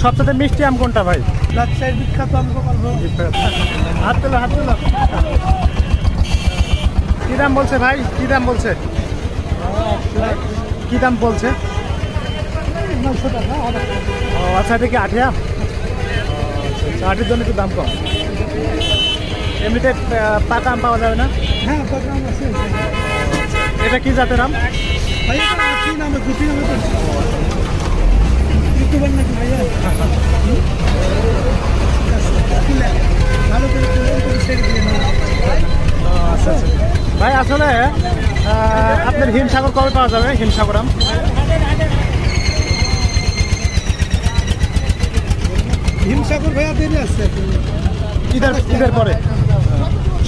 সবচেয়ে মিষ্টি আম কোনটা ভাই? রাজশাহীর বিখ্যাত আম গোপালভোগ। হাত তোলো, হাত তোলো। কি দাম বলছে ভাই? কি দাম বলছে? কি দাম বলছে? 900 টাকা। ও আচ্ছা, এটা কি আঠি আম? আটির জন্য একটু দাম কম। এমনিতে পাকা আম পাওয়া যাবে না? হ্যাঁ, পাকা আম আছে। এটা কি জাতের আম? ভাই এটা আখি নামে, গুটি নামে করছে। ইউটিউবার নাকি ভাইয়া? ভালো করে তুলে ছেড়ে দিয়ে নাও। আচ্ছা আচ্ছা ভাই, আসলে আপনার হিমসাগর কবে পাওয়া যাবে? হিমসাগর আম হিমসাগর ভাইয়া দেরি আছে। ঈদের পরে।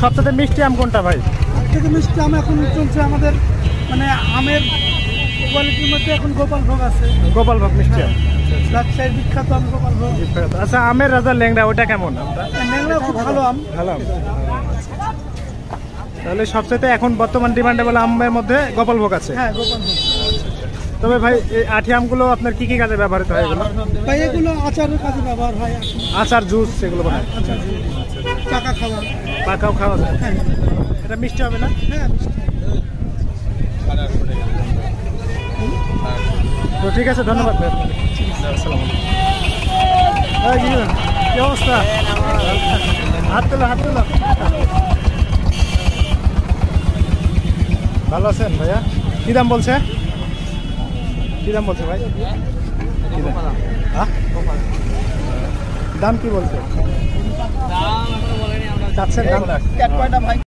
সবচেয়ে মিষ্টি আম কোনটা ভাই? থেকে মিষ্টি আম এখন চলছে আমাদের, মানে আমের কোয়ালিটির মধ্যে এখন গোপালভোগ আছে। গোপালভোগ মিষ্টি আম, রাজশাহীর বিখ্যাত আম গোপালভোগ। আচ্ছা, আমের রাজা ল্যাংড়া ওটা কেমন? আমটা ন্যাংরা খুব ভালো আম। ভালো আম। তাহলে সবচেয়ে এখন বর্তমান ডিমান্ডেবল আমের মধ্যে গোপালভোগ আছে। হ্যাঁ, গোপালভোগ। তবে ভাই এই আঠি আমগুলো আপনার কি কি কাজে ব্যবহৃত হয়? এগুলো ভাই এগুলো আচারের কাজে ব্যবহার হয়। আচার, জুস এগুলো বানায়। আচার, পাকা খাওয়া। পাকাও খাওয়া যায়। হ্যাঁ এটা মিষ্টি হবে না? হ্যাঁ, মিষ্টি। তো ঠিক আছে, ধন্যবাদ ভাই আপনাকে। আসসালামু আলাইকুম। কি অবস্থা? হাত তোলো, হাত তোলো। ভালো আছেন ভাইয়া? কি দাম বলছে? কি দাম বলছে ভাই? কি দাম? হ্যাঁ, দাম কি বলছে? চাচ্ছেন দাম?